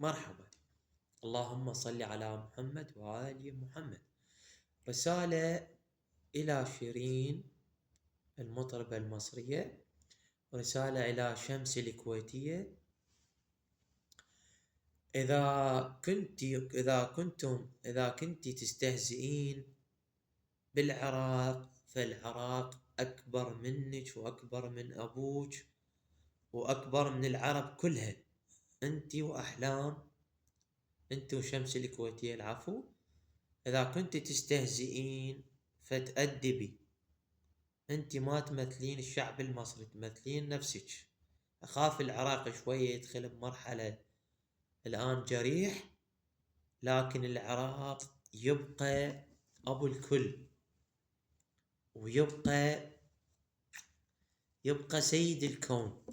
مرحبا. اللهم صل على محمد وآل محمد. رسالة إلى شيرين المطربة المصرية، رسالة إلى شمس الكويتية. إذا كنت تستهزئين بالعراق، فالعراق أكبر منك وأكبر من أبوك وأكبر من العرب كلها. أنت وأحلام، أنت وشمس الكويتية العفو. إذا كنت تستهزئين فتأدبي. أنت ما تمثلين الشعب المصري، تمثلين نفسك. أخاف العراق شوية يدخل بمرحلة الآن جريح، لكن العراق يبقى أبو الكل، ويبقى سيد الكون.